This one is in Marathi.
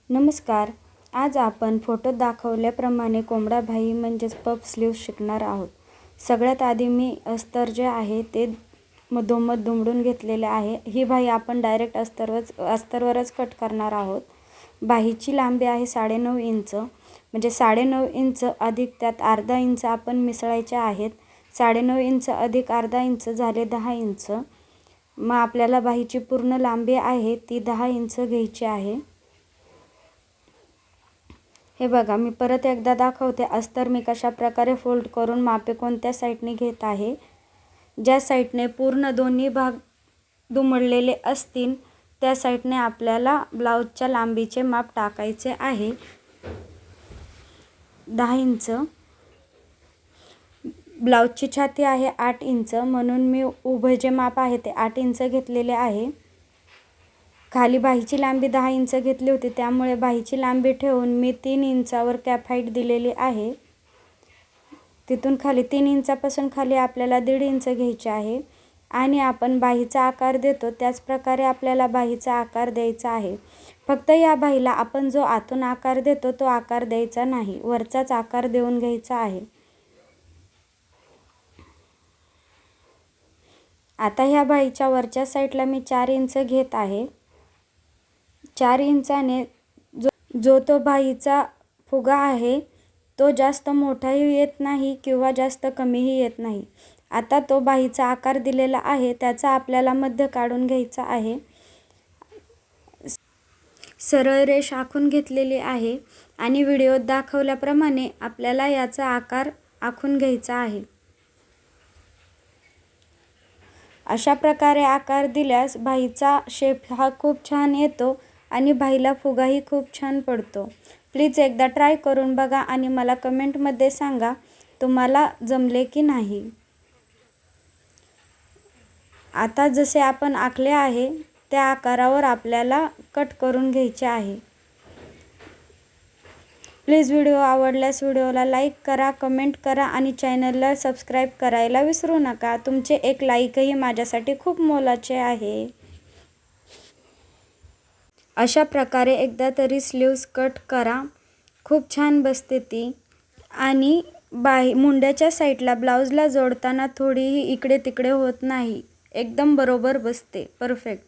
नमस्कार. आज आपण फोटोत दाखवल्याप्रमाणे कोंबडा बाही म्हणजेच पफ स्लीव्ज शिकणार आहोत. सगळ्यात आधी मी अस्तर जे आहे ते मधोमध दुमडून घेतलेले आहे. ही बाही आपण डायरेक्ट अस्तरवरच कट करणार आहोत. बाहीची लांबी आहे 9.5 इंच, म्हणजे 9.5 इंच अधिक त्यात अर्धा इंच आपण मिसळायचे आहेत. 9.5 इंच अधिक अर्धा इंच झाले 10 इंच. मग आपल्याला बाहीची पूर्ण लांबी आहे ती 10 इंच घ्यायची आहे. हे बघा, मी परत एकदा दाखवते. अस्तर मी कशा प्रकारे फोल्ड करून मापे कोणत्या साईडने घेत आहे. ज्या साईडने पूर्ण दोन्ही भाग दुमडलेले असतील त्या साईडने आपल्याला ब्लाऊजच्या लांबीचे माप टाकायचे आहे. 10 इंच. ब्लाऊजची छाती आहे 8 इंच, म्हणून मी उभे जे माप आहे ते 8 इंच घेतलेले आहे. खाली बाहीची लांबी 10 इंच घेतली होती, त्यामुळे बाहीची लांबी ठेवून मी 3 इंचावर कॅप हाईट दिलेली आहे. तिथून खाली 3 इंचापासून खाली आपल्याला 1.5 इंच घ्यायचे आहे. आणि आपण बाहीचा आकार देतो त्याच प्रकारे आपल्याला बाहीचा आकार द्यायचा आहे. फक्त या बाहीला आपण जो आतून आकार देतो तो आकार द्यायचा नाही, वरचाच आकार देऊन घ्यायचा आहे. आता ह्या बाहीच्या वरच्या साईडला मी 4 इंच घेत आहे. 4 इंचाने जो तो बाहीचा फुगा आहे तो जास्त मोठाही येत नाही किंवा जास्त कमीही येत नाही. आता तो बाहीचा आकार दिलेला आहे त्याचा आपल्याला मध्य काढून घ्यायचा आहे. सरळ रेष आखून घेतलेली आहे आणि व्हिडिओत दाखवल्याप्रमाणे आपल्याला याचा आकार आखून घ्यायचा आहे. अशा प्रकारे आकार दिल्यास बाहीचा शेप हा खूप छान येतो आणि बाहीला फुगाही खूप छान पडतो. प्लीज एकदा ट्राय करून बघा आणि मला कमेंटमध्ये सांगा तुम्हाला जमले की नाही. आता जसे आपण आखले आहे त्या आकारावर आपल्याला कट करून घ्यायचे आहे. प्लीज व्हिडिओ आवडल्यास व्हिडिओला लाईक करा, कमेंट करा आणि चॅनलला सबस्क्राईब करायला विसरू नका. तुमचे एक लाईकही माझ्यासाठी खूप मोलाचे आहे. अशा प्रकारे एकदा तरी स्लीव्ज कट करा, खूप छान बसते ती. आणि मुंड्याच्या साईडला ब्लाऊजला जोडताना थोडीही इकडे तिकडे होत नाही, एकदम बरोबर बसते, परफेक्ट.